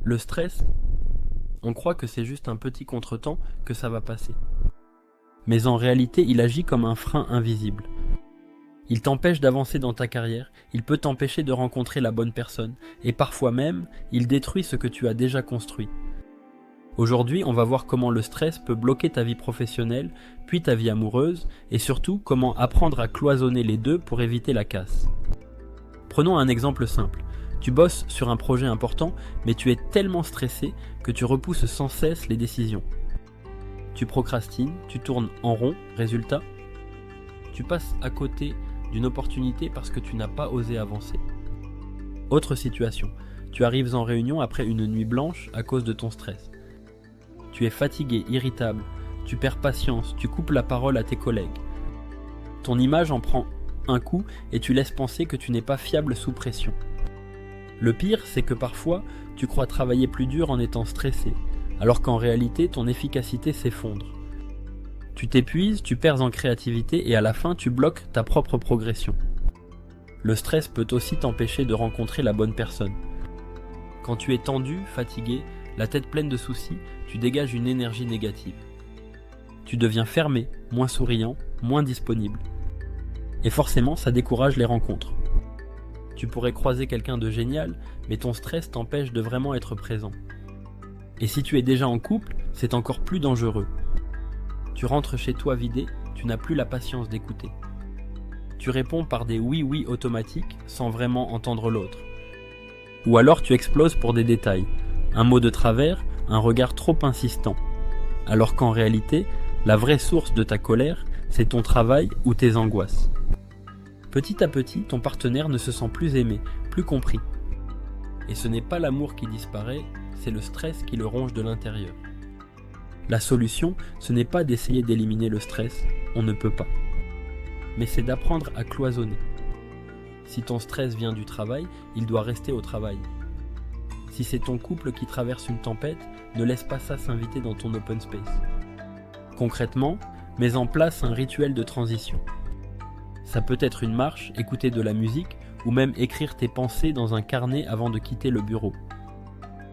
Le stress, on croit que c'est juste un petit contretemps, que ça va passer. Mais en réalité, il agit comme un frein invisible. Il t'empêche d'avancer dans ta carrière, il peut t'empêcher de rencontrer la bonne personne, et parfois même, il détruit ce que tu as déjà construit. Aujourd'hui, on va voir comment le stress peut bloquer ta vie professionnelle, puis ta vie amoureuse, et surtout comment apprendre à cloisonner les deux pour éviter la casse. Prenons un exemple simple. Tu bosses sur un projet important, mais tu es tellement stressé que tu repousses sans cesse les décisions. Tu procrastines, tu tournes en rond, résultat, tu passes à côté d'une opportunité parce que tu n'as pas osé avancer. Autre situation, tu arrives en réunion après une nuit blanche à cause de ton stress. Tu es fatigué, irritable, tu perds patience, tu coupes la parole à tes collègues. Ton image en prend un coup et tu laisses penser que tu n'es pas fiable sous pression. Le pire, c'est que parfois, tu crois travailler plus dur en étant stressé, alors qu'en réalité, ton efficacité s'effondre. Tu t'épuises, tu perds en créativité et à la fin, tu bloques ta propre progression. Le stress peut aussi t'empêcher de rencontrer la bonne personne. Quand tu es tendu, fatigué, la tête pleine de soucis, tu dégages une énergie négative. Tu deviens fermé, moins souriant, moins disponible. Et forcément, ça décourage les rencontres. Tu pourrais croiser quelqu'un de génial, mais ton stress t'empêche de vraiment être présent. Et si tu es déjà en couple, c'est encore plus dangereux. Tu rentres chez toi vidé, tu n'as plus la patience d'écouter. Tu réponds par des oui-oui automatiques sans vraiment entendre l'autre. Ou alors tu exploses pour des détails, un mot de travers, un regard trop insistant. Alors qu'en réalité, la vraie source de ta colère, c'est ton travail ou tes angoisses. Petit à petit, ton partenaire ne se sent plus aimé, plus compris. Et ce n'est pas l'amour qui disparaît, c'est le stress qui le ronge de l'intérieur. La solution, ce n'est pas d'essayer d'éliminer le stress, on ne peut pas. Mais c'est d'apprendre à cloisonner. Si ton stress vient du travail, il doit rester au travail. Si c'est ton couple qui traverse une tempête, ne laisse pas ça s'inviter dans ton open space. Concrètement, mets en place un rituel de transition. Ça peut être une marche, écouter de la musique ou même écrire tes pensées dans un carnet avant de quitter le bureau.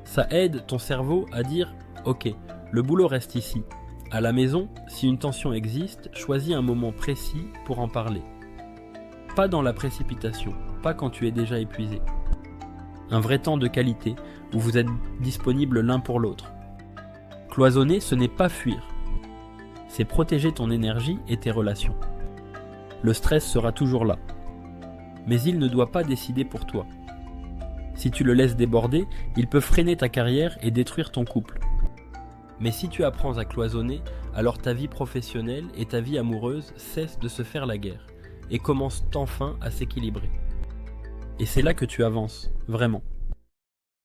Ça aide ton cerveau à dire « Ok, le boulot reste ici. À la maison, si une tension existe, choisis un moment précis pour en parler. Pas dans la précipitation, pas quand tu es déjà épuisé. Un vrai temps de qualité où vous êtes disponibles l'un pour l'autre. Cloisonner, ce n'est pas fuir. C'est protéger ton énergie et tes relations. Le stress sera toujours là. Mais il ne doit pas décider pour toi. Si tu le laisses déborder, il peut freiner ta carrière et détruire ton couple. Mais si tu apprends à cloisonner, alors ta vie professionnelle et ta vie amoureuse cessent de se faire la guerre et commencent enfin à s'équilibrer. Et c'est là que tu avances, vraiment.